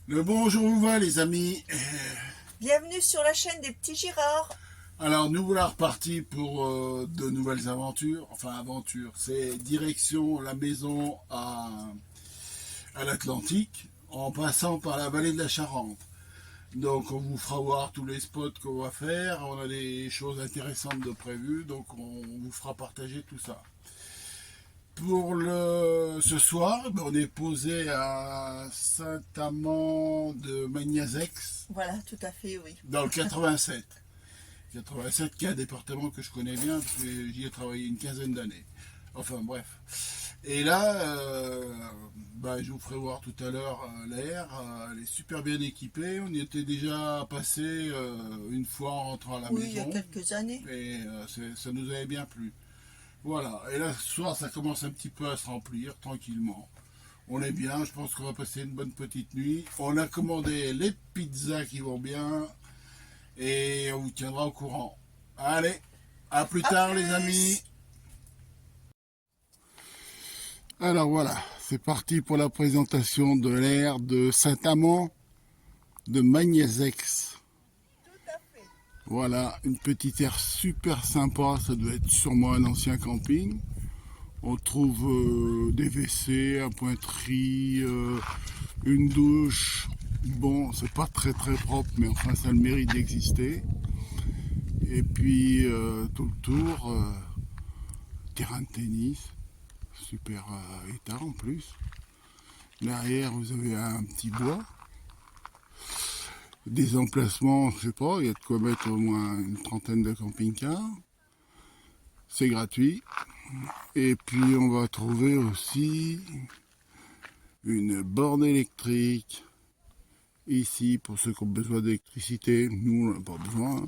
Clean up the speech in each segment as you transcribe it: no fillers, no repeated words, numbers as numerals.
Le bonjour vous va les amis. Bienvenue sur la chaîne des petits Girards. Alors nous voilà repartis pour de nouvelles aventures. Enfin aventures, c'est direction la maison à l'Atlantique en passant par la vallée de la Charente. Donc on vous fera voir tous les spots qu'on va faire. On a des choses intéressantes de prévues, donc on vous fera partager tout ça. Ce soir, on est posé à Saint-Amand de Magnazex, Voilà, tout à fait, oui. dans le 87. 87, qui est un département que je connais bien, parce que j'y ai travaillé une quinzaine d'années. Enfin bref. Et là, je vous ferai voir tout à l'heure l'air. Elle est super bien équipée. On y était déjà passé une fois en rentrant à la Oui, il y a maison. quelques années. Et ça nous avait bien plu. Voilà. Et là, ce soir, ça commence un petit peu à se remplir tranquillement. On est bien, je pense qu'on va passer une bonne petite nuit. On a commandé les pizzas qui vont bien et on vous tiendra au courant. Allez, à plus À tard les amis. plus. Alors voilà, c'est parti pour la présentation de l'aire de Saint-Amand de Magnazex. Tout à fait. Voilà, une petite aire super sympa, ça doit être sûrement un ancien camping. On trouve des WC, un point-tri, une douche. Bon, c'est pas très très propre, mais enfin ça a le mérite d'exister. Et puis tout le tour, terrain de tennis, super état en plus. Derrière vous avez un petit bois, des emplacements, je sais pas, il y a de quoi mettre au moins une trentaine de camping-cars. C'est gratuit. Et puis on va trouver aussi une borne électrique ici pour ceux qui ont besoin d'électricité. Nous on n'a pas besoin, hein.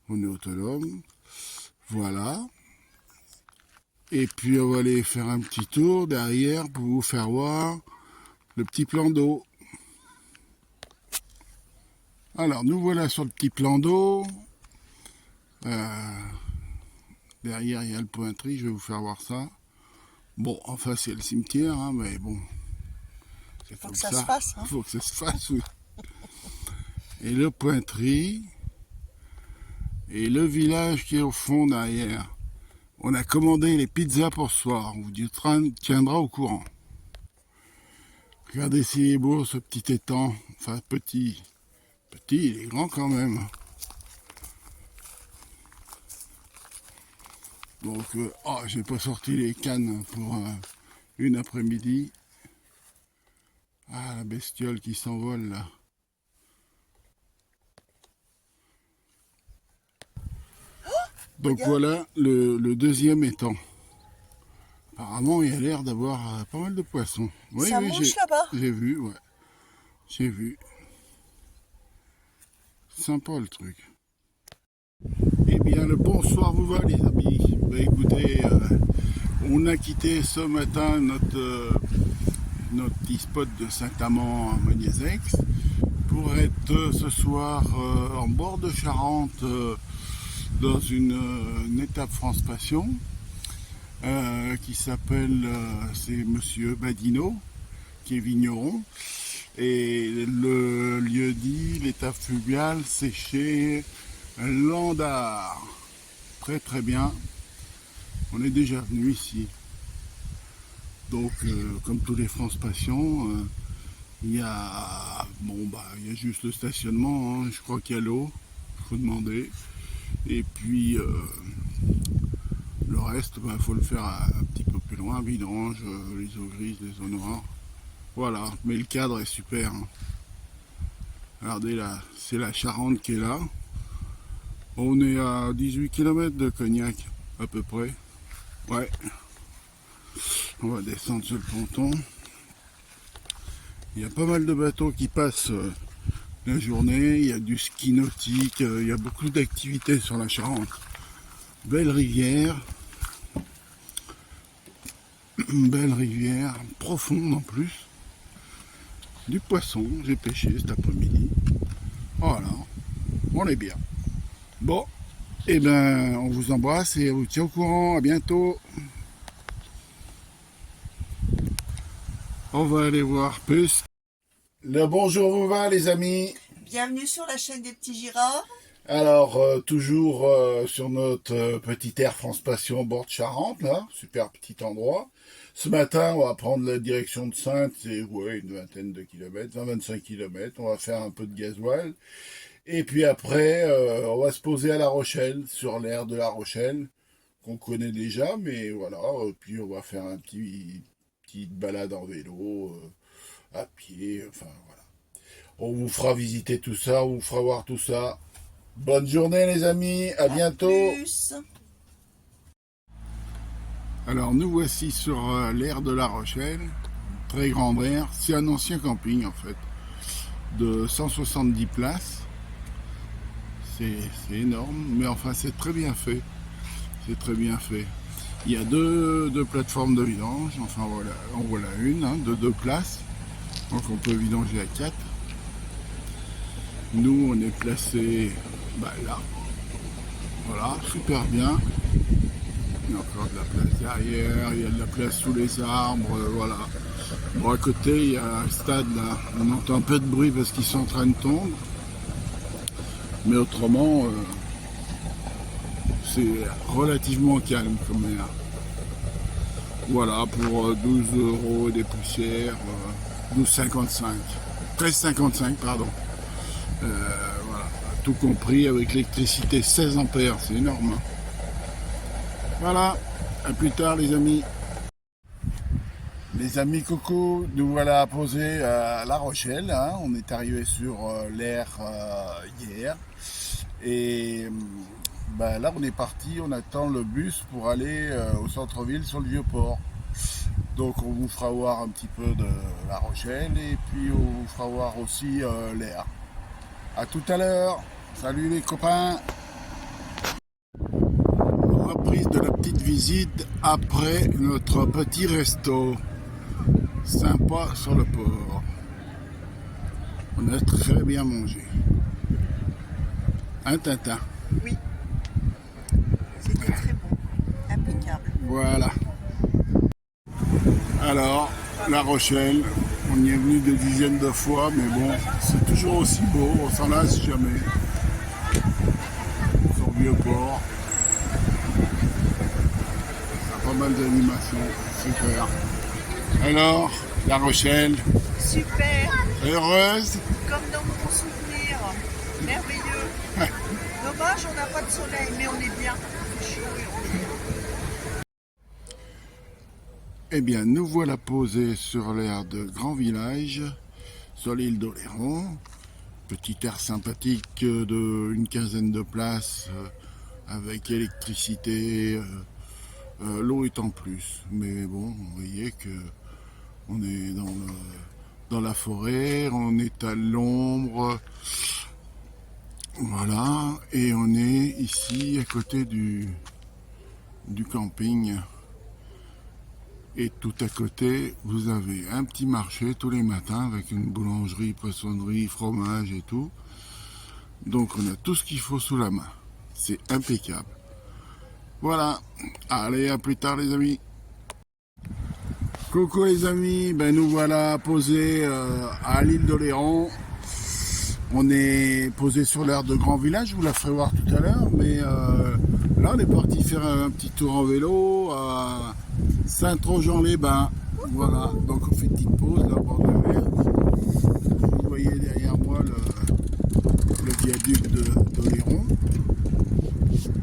On est autonome. Voilà. Et puis on va aller faire un petit tour derrière pour vous faire voir le petit plan d'eau. Alors nous voilà sur le petit plan d'eau. Derrière il y a le point-tri, je vais vous faire voir ça. Bon, enfin c'est le cimetière, hein, mais bon, c'est Faut comme que ça se ça. fasse, Il hein. faut que ça se fasse, oui. Et le point-tri, et le village qui est au fond derrière. On a commandé les pizzas pour ce soir, on vous tiendra au courant. Regardez s'il est beau ce petit étang, enfin petit, il est grand quand même. Donc, j'ai pas sorti les cannes pour une après-midi. Ah, la bestiole qui s'envole là. Donc Regarde, voilà le deuxième étang. Apparemment, il y a l'air d'avoir pas mal de poissons. Oui, ça oui, mouche là-bas. j'ai vu, ouais. J'ai vu. Sympa le truc. Eh bien, le bonsoir vous va, les amis. Écoutez, on a quitté ce matin notre petit spot de Saint-Amand à Magnazex pour être ce soir en bord de Charente dans une étape France Passion qui s'appelle, c'est Monsieur Badino, qui est vigneron. Et le lieu dit, l'étape fluviale, c'est chez Landard. Très très bien. On est déjà venu ici. Donc, comme tous les France Passion, il y a il y a juste le stationnement. Hein. Je crois qu'il y a l'eau. Il faut demander. Et puis le reste, il faut le faire un petit peu plus loin. Vidange, les eaux grises, les eaux noires. Voilà. Mais le cadre est super. Hein. Regardez là, c'est la Charente qui est là. On est à 18 km de Cognac, à peu près. Ouais. On va descendre sur le ponton. Il y a pas mal de bateaux qui passent la journée. Il y a du ski nautique. Il y a beaucoup d'activités sur la Charente. Belle rivière. Belle rivière, profonde en plus. Du poisson, j'ai pêché cet après-midi. Voilà, on est bien. Bon, et ben on vous embrasse et on vous tient au courant. À bientôt. On va aller voir plus. Le bonjour vous va les amis. Bienvenue sur la chaîne des petits Girards. Alors toujours sur notre petite Air France Passion au bord de Charente, là, super petit endroit. Ce matin on va prendre la direction de Saintes, c'est ouais, une vingtaine de kilomètres, 20-25 kilomètres, on va faire un peu de gasoil. Et puis après on va se poser à La Rochelle, sur l'aire de La Rochelle, qu'on connaît déjà, mais voilà, puis on va faire un petite balade en vélo, à pied, enfin voilà. On vous fera visiter tout ça, on vous fera voir tout ça. Bonne journée les amis, à bientôt. Plus. Alors nous voici sur l'aire de La Rochelle, très grande aire. C'est un ancien camping en fait, de 170 places. C'est énorme, mais enfin c'est très bien fait. C'est très bien fait. Il y a deux plateformes de vidange, enfin voilà, en voilà une, hein, de 2 places. Donc on peut vidanger à 4. Nous on est placé là. Voilà, super bien. Il y a encore de la place derrière, il y a de la place sous les arbres, voilà. Bon, à côté, il y a un stade là, on entend un peu de bruit parce qu'ils sont en train de tomber. Mais autrement, c'est relativement calme comme air. Voilà, pour 12 € des poussières, 12,55. 13,55, pardon. Voilà, tout compris avec l'électricité 16 ampères, c'est énorme. Hein. Voilà, à plus tard les amis. Les amis coucou, nous voilà posés à La Rochelle. Hein. On est arrivé sur l'air hier. Et là on est parti, on attend le bus pour aller au centre-ville sur le Vieux-Port. Donc on vous fera voir un petit peu de La Rochelle et puis on vous fera voir aussi l'air. A tout à l'heure, salut les copains. Reprise de la petite visite après notre petit resto. Sympa sur le port. On a très bien mangé. Un Tintin. Oui. C'était très bon. Impeccable. Voilà. Alors, La Rochelle, on y est venu des dizaines de fois, mais bon, c'est toujours aussi beau, on s'en lasse jamais. Sur le Vieux-Port. Il y a pas mal d'animations, super. Alors, La Rochelle, Super. heureuse? Comme dans mon souvenir. Merveilleux. Dommage, on n'a pas de soleil, mais on est bien. C'est chaud et on est bien. Eh bien, nous voilà posés sur l'aire de Grand Village, sur l'île d'Oléron. Petit air sympathique de une quinzaine de places, avec électricité, l'eau est en plus. Mais bon, vous voyez que on est dans la forêt, on est à l'ombre. Voilà, et on est ici à côté du camping. Et tout à côté, vous avez un petit marché tous les matins avec une boulangerie, poissonnerie, fromage et tout. Donc on a tout ce qu'il faut sous la main. C'est impeccable. Voilà. Allez, à plus tard les amis. Coucou les amis, nous voilà posés à l'île d'Oléron. On est posé sur l'aire de Grand Village, je vous la ferai voir tout à l'heure, mais là on est parti faire un petit tour en vélo à Saint-Trojan-les-Bains. Voilà, donc on fait une petite pause là au bord de la mer. Vous voyez derrière moi le viaduc d'Oléron.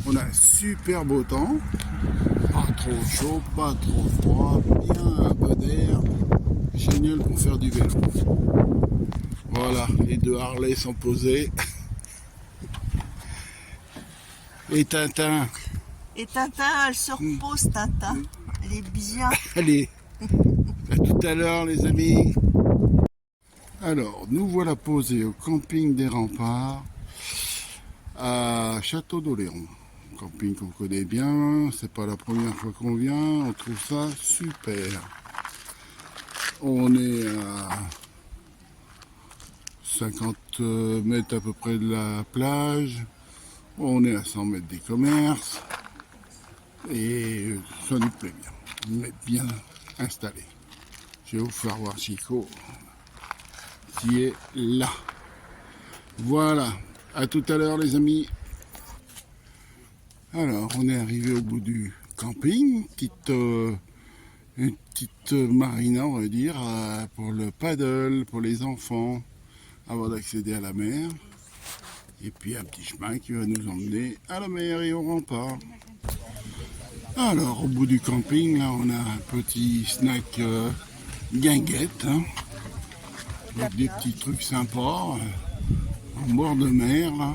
On a un super beau temps, pas trop chaud, pas trop froid, bien un peu d'air, génial pour faire du vélo. Voilà, les deux Harley sont posés. Et Tintin. Et Tintin, elle se repose, Tintin. Elle est bien. Allez, à tout à l'heure les amis. Alors, nous voilà posés au camping des Remparts à Château d'Oléron. Camping qu'on connaît bien, c'est pas la première fois qu'on vient, on trouve ça super. On est à 50 mètres à peu près de la plage, on est à 100 mètres des commerces, et ça nous plaît bien, on est bien installé. Je vais vous faire voir Chico, qui est là. Voilà, à tout à l'heure les amis. Alors, on est arrivé au bout du camping, une petite marina, on va dire, pour le paddle, pour les enfants, avant d'accéder à la mer. Et puis un petit chemin qui va nous emmener à la mer et au rempart. Alors, au bout du camping, là, on a un petit snack guinguette, hein, avec des petits trucs sympas, en bord de mer, là.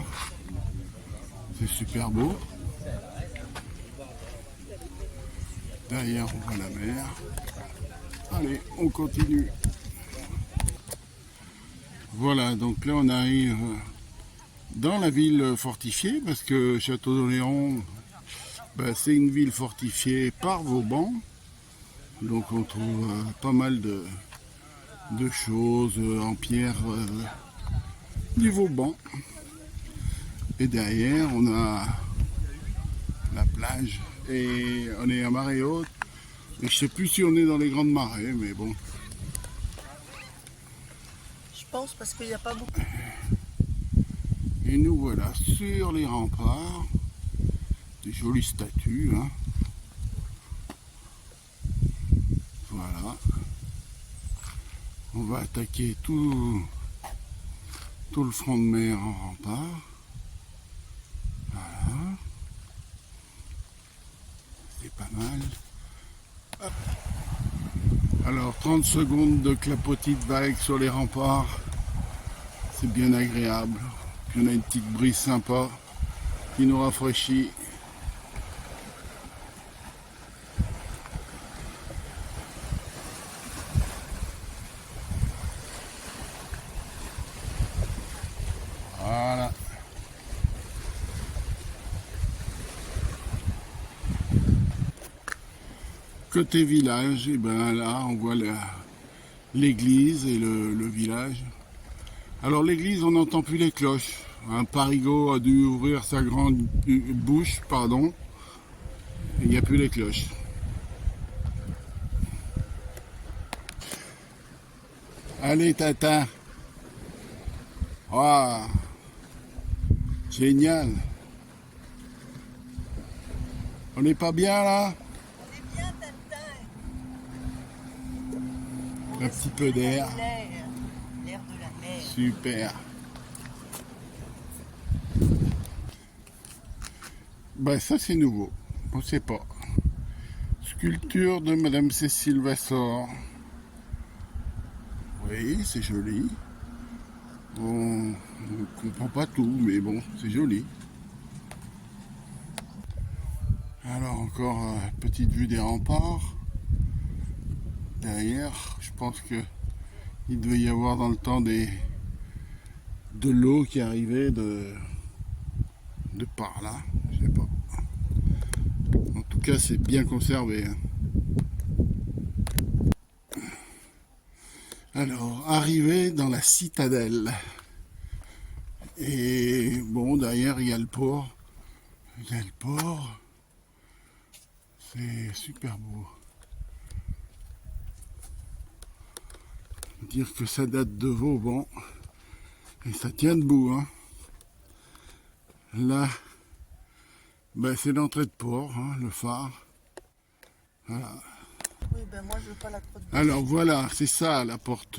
C'est super beau. Derrière, on voit la mer. Allez, on continue. Voilà, donc là, on arrive dans la ville fortifiée, parce que Château-d'Oléron, ben, c'est une ville fortifiée par Vauban. Donc on trouve pas mal de choses en pierre du Vauban. Et derrière, on a la plage. Et on est à marée haute. Et je sais plus si on est dans les grandes marées, mais bon. Je pense parce qu'il n'y a pas beaucoup. Et nous voilà sur les remparts. Des jolies statues, hein. Voilà. On va attaquer tout le front de mer en rempart. Voilà. C'est pas mal. Hop. Alors 30 secondes de clapotis de vagues sur les remparts. C'est bien agréable. Puis on a une petite brise sympa qui nous rafraîchit. Voilà. Côté village, et ben là on voit l'église et le village. Alors l'église, on n'entend plus les cloches. Un parigot a dû ouvrir sa grande bouche, pardon. Il n'y a plus les cloches. Allez tata. Waouh, génial. On n'est pas bien là? On est bien, Tintin. Un petit peu d'air. L'air de la mer. Super. Ben ça c'est nouveau. On sait pas. Sculpture de Madame Cécile Vassor. Oui, c'est joli. On ne comprend pas tout, mais bon, c'est joli. Alors encore petite vue des remparts. Derrière, je pense que il devait y avoir dans le temps de l'eau qui arrivait de par là, je sais pas. En tout cas, c'est bien conservé. Hein. Alors, arrivé dans la citadelle. Et bon, derrière, il y a le port. Il y a le port. C'est super beau. Dire que ça date de Vauban. Et ça tient debout. Hein. Là, ben, c'est l'entrée de port, hein, le phare. Voilà. Oui, ben moi je veux pas la crotte. Alors voilà, c'est ça la porte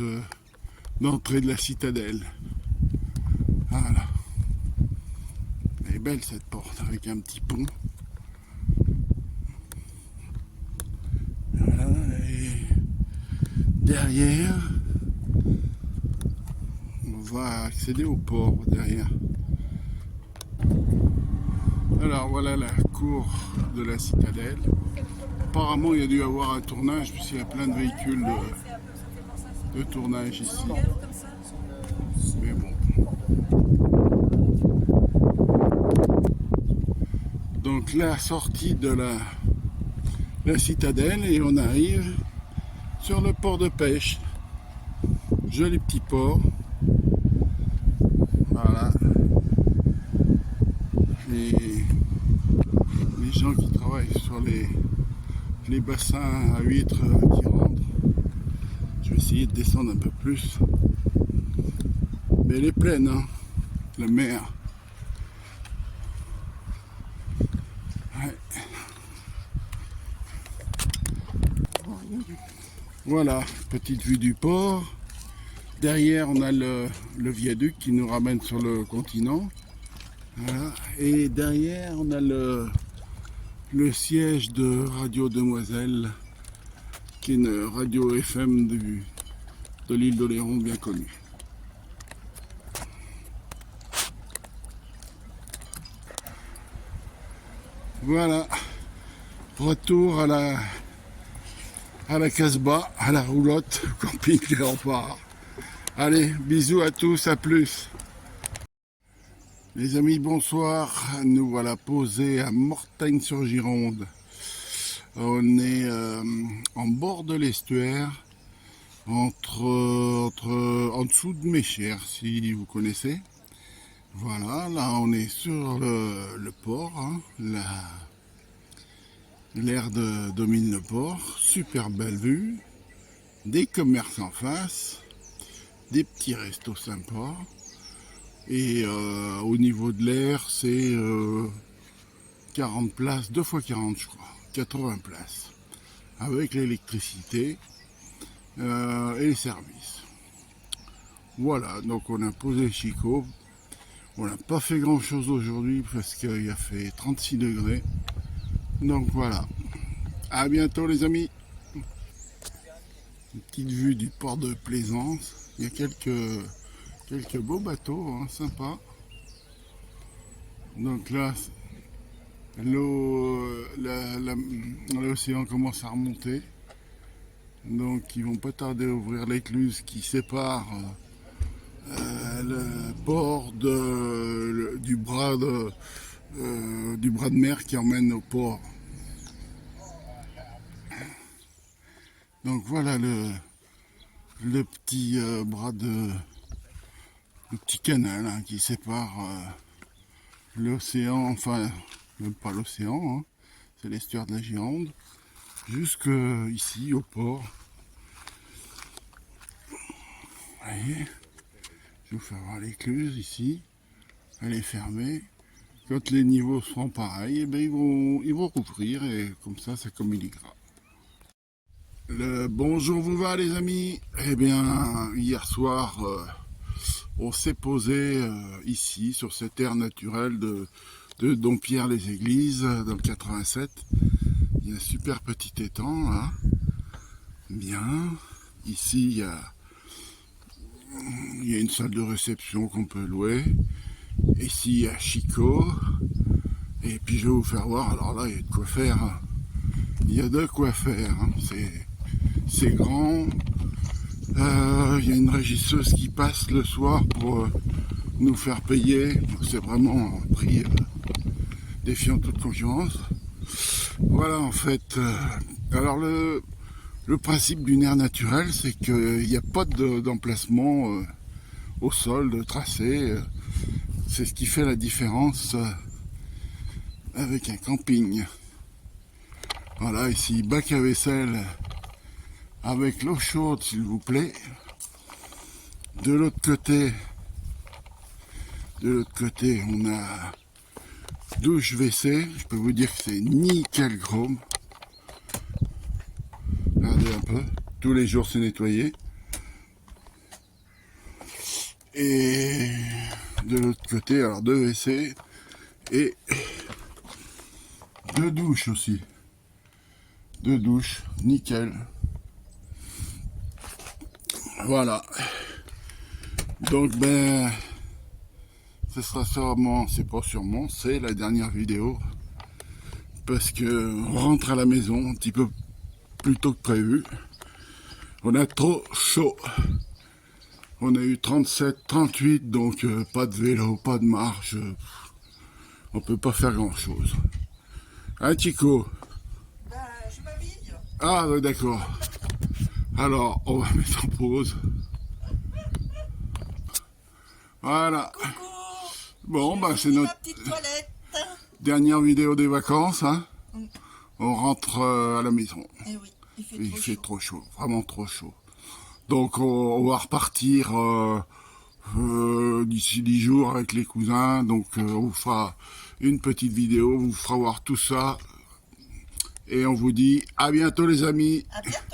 d'entrée de la citadelle. Voilà. Elle est belle cette porte avec un petit pont. Voilà, et derrière, on va accéder au port derrière. Alors voilà la cour de la citadelle. Apparemment il y a dû y avoir un tournage puisqu'il y a plein de véhicules de tournage ici. Mais bon. Donc la sortie de la citadelle et on arrive sur le port de pêche. Joli petit port. Voilà. Et les gens qui travaillent sur les bassins à huîtres qui rentrent. Je vais essayer de descendre un peu plus. Mais elle est pleine, hein, la mer. Ouais. Voilà, petite vue du port. Derrière, on a le viaduc qui nous ramène sur le continent. Voilà. Et derrière, on a le siège de Radio Demoiselle, qui est une radio FM de l'île d'Oléron bien connue. Voilà, retour à la Casbah, à la roulotte, camping des remparts. Allez, bisous à tous, à plus. Les amis, bonsoir. Nous voilà posés à Mortagne-sur-Gironde. On est en bord de l'estuaire, en dessous de Méchères, si vous connaissez. Voilà, là on est sur le port, hein, l'air domine le port, super belle vue, des commerces en face, des petits restos sympas, et au niveau de l'air c'est 40 places, 2 fois 40 je crois, 80 places, avec l'électricité et les services. Voilà, donc on a posé Chico. On n'a pas fait grand chose aujourd'hui parce qu'il a fait 36 degrés. Donc voilà. À bientôt les amis. Une petite vue du port de Plaisance. Il y a quelques beaux bateaux, hein, sympas. Donc là, l'océan commence à remonter. Donc ils vont pas tarder à ouvrir l'écluse qui sépare le port du bras de mer qui emmène au port. Donc voilà le petit le petit canal, hein, qui sépare l'océan, enfin même pas l'océan, hein, c'est l'estuaire de la Gironde, jusque ici au port. Vous voyez, je vous fais voir l'écluse ici, elle est fermée. Quand les niveaux seront pareils, eh bien, ils vont rouvrir et comme ça communiquera. Le bonjour vous va les amis. Eh bien, hier soir, on s'est posé ici, sur cette aire naturelle de Dompierre-les-Églises, dans le 87. Il y a un super petit étang, là. Bien. Ici, il y a une salle de réception qu'on peut louer. Ici, il y a Chico. Et puis, je vais vous faire voir. Alors là, il y a de quoi faire. Hein. Il y a de quoi faire. Hein. C'est grand. Il y a une régisseuse qui passe le soir pour nous faire payer. C'est vraiment un prix défiant toute concurrence. Voilà, en fait. Alors, le principe d'une aire naturelle, c'est qu'il n'y a pas d'emplacement au sol, de tracé. C'est ce qui fait la différence avec un camping. Voilà, ici, bac à vaisselle avec l'eau chaude, s'il vous plaît. De l'autre côté, on a douche WC. Je peux vous dire que c'est nickel chrome. Regardez un peu. Tous les jours, c'est nettoyé. Et de l'autre côté, alors 2 WC et 2 douches aussi. 2 douches, nickel. Voilà. Donc ben, ce sera sûrement, c'est pas sûrement, c'est la dernière vidéo. Parce que on rentre à la maison un petit peu plus tôt que prévu. On a trop chaud. On a eu 37, 38, donc pas de vélo, pas de marche. On peut pas faire grand chose. Hein Chico? Ben, je m'habille. Ah ouais, d'accord. Alors, on va mettre en pause. Voilà. Coucou. Bon, bah c'est Ma notre petite toilette. dernière vidéo des vacances. Hein. On rentre à la maison. Eh oui, il fait Trop chaud, vraiment trop chaud. Donc on va repartir d'ici 10 jours avec les cousins. Donc on vous fera une petite vidéo, on vous fera voir tout ça. Et on vous dit à bientôt les amis. À bientôt.